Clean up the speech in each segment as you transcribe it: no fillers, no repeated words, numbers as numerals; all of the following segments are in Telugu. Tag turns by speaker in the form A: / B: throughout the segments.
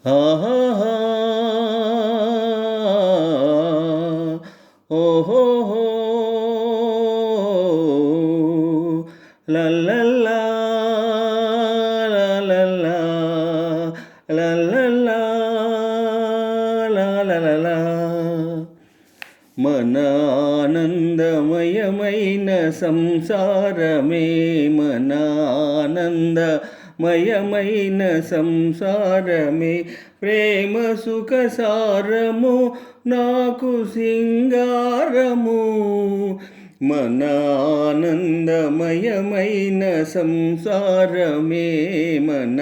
A: ఆహాహా ఓహోహో లల్లల్లా లల్లల్లా లల్లల్లా లలలలా మన ఆనందమయమైన సంసారమే మన ఆనందమయమైన సంసారమే ప్రేమ సుఖ సారము నాకు సింగారము మన ఆనందమయమైన సంసారమే మన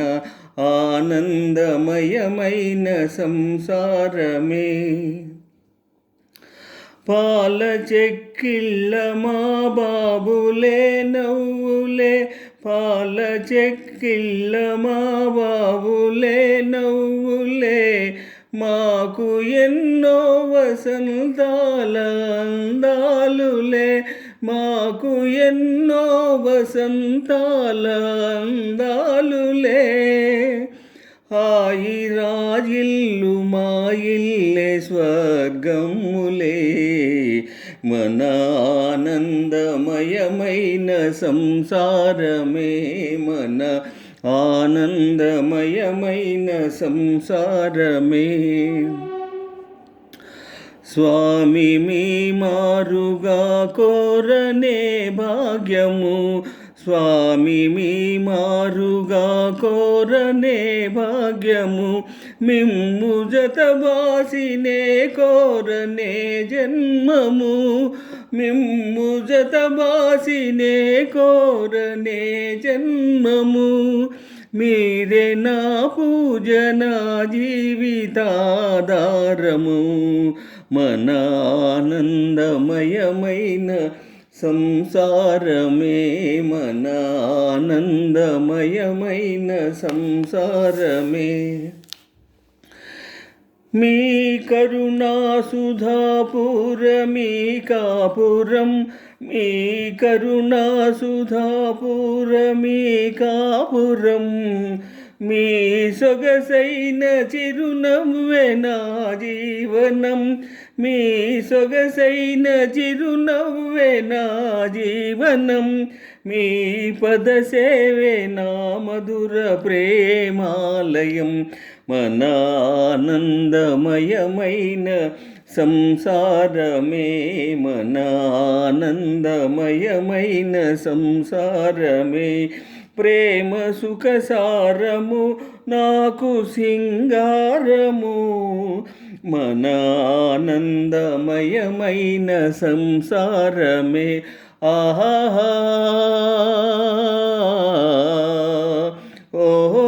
A: ఆనందమయమైన సంసారమే పాల చెక్కిళ్ళ మా బాబులే నవ్వులే పాల చెక్కిళ్ళ మా బాబులే నవ్వులే మాకు ఎన్నో వసంతాల అందాలులే మాకు ఎన్నో వసంతాల అందాలులే హాయి రాజిల్లు మా ఇల్లే స్వర్గములే మన ఆనందమయమైన సంసారమే మన ఆనందమయమైన సంసారమే స్వామి మీ మారుగా కోరనే భాగ్యము స్వామి మీ మారుగా కోరనే భాగ్యము మిమ్ము జతబాసినే కోరనే జన్మము మిమ్ము జతబాసినే కోరనే జన్మము మీరే నా పూజన జీవితాధారము మన ఆనందమయమైన సంసారమే మన ఆనందమయమైన సంసారమే మీ కరుణా సుధాపురమీ కాపురం మీ కరుణా సుధాపురమీ కాపురం మీ సొగసైన చిరునవ్వే నా జీవనం మీ సొగసైన చిరునవ్వే నా జీవనం మీ పదసేవే నా మధుర ప్రేమాలయం మన ఆనందమయమైన సంసారమే మన ఆనందమయమైన సంసారమే ప్రేమ సుఖ సారము నాకు సింగారము మన ఆనందమయమైన సంసారమే ఆహా ఓహో